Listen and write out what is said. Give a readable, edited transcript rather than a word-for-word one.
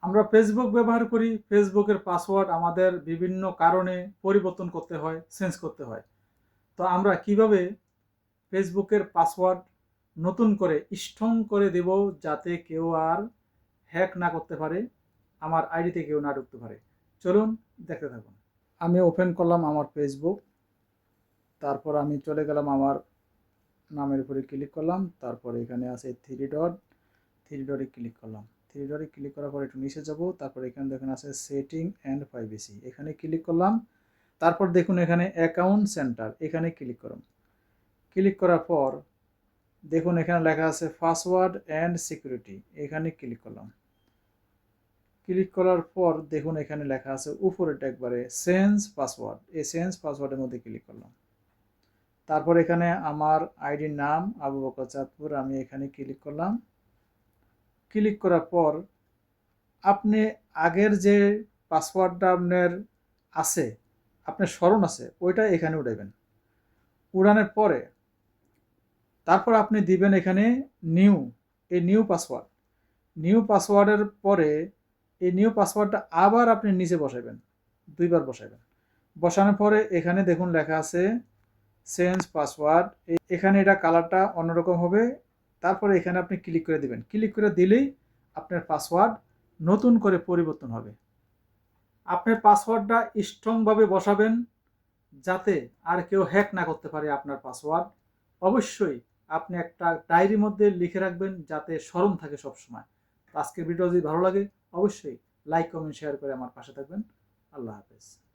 আমরা ফেসবুক ব্যবহার করি, ফেসবুকের পাসওয়ার্ড আমাদের বিভিন্ন কারণে পরিবর্তন করতে হয়, চেঞ্জ করতে হয়। তো আমরা কিভাবে ফেসবুকের পাসওয়ার্ড নতুন করে স্ট্রং করে দেব, যাতে কেউ আর হ্যাক না করতে পারে, আমার আইডিতে কেউ না ঢুকতে পারে। চলুন দেখতে থাকুন। আমি ওপেন করলাম আমার ফেসবুক, তারপর আমি চলে গেলাম আমার নামের উপরে ক্লিক করলাম, তারপরে এখানে আছে থ্রি ডট, থ্রি ডটে ক্লিক করলাম। থ্রি ডটে ক্লিক করার পর একটু নিচে যাব, তারপর এখানে দেখুন আছে সেটিং অ্যান্ড প্রাইভেসি, এখানে ক্লিক করলাম। তারপর দেখুন এখানে অ্যাকাউন্ট সেন্টার, এখানে ক্লিক করুন। ক্লিক করার পর দেখুন এখানে লেখা আছে পাসওয়ার্ড অ্যান্ড সিকিউরিটি, এখানে ক্লিক করলাম। ক্লিক করার পর দেখুন এখানে লেখা আছে উপরে একবারে চেঞ্জ পাসওয়ার্ড, এই চেঞ্জ পাসওয়ার্ডের মধ্যে ক্লিক করলাম। তারপর এখানে আমার আইডির নাম আবু বকর চাঁদপুর, আমি এখানে ক্লিক করলাম। ক্লিক করার পর আপনি আগের যে পাসওয়ার্ডটা আপনার আছে, আপনার স্মরণ আছে, ওইটা এখানে উঠাইবেন। উড়ানোর পরে তারপর আপনি দিবেন এখানে নিউ, এই নিউ পাসওয়ার্ড। নিউ পাসওয়ার্ডের পরে এই নিউ পাসওয়ার্ডটা আবার আপনি নিচে বসাবেন, দুইবার বসাবেন। বসানোর পরে এখানে দেখুন লেখা আছে চেঞ্জ পাসওয়ার্ড, এখানে এটা কালারটা অন্যরকম হবে। তারপরে এখানে আপনি ক্লিক করে দিবেন, ক্লিক করে দিলেই আপনার পাসওয়ার্ড নতুন করে পরিবর্তন হবে। আপনার পাসওয়ার্ডটা স্ট্রংভাবে বসাবেন, যাতে আর কেউ হ্যাক না করতে পারে আপনার পাসওয়ার্ড। অবশ্যই আপনি একটা ডায়েরির মধ্যে লিখে রাখবেন, যাতে স্মরণ থাকে সবসময়। আজকের ভিডিও যদি ভালো লাগে অবশ্যই লাইক কমেন্ট শেয়ার করে আমার পাশে থাকবেন। আল্লাহ হাফেজ।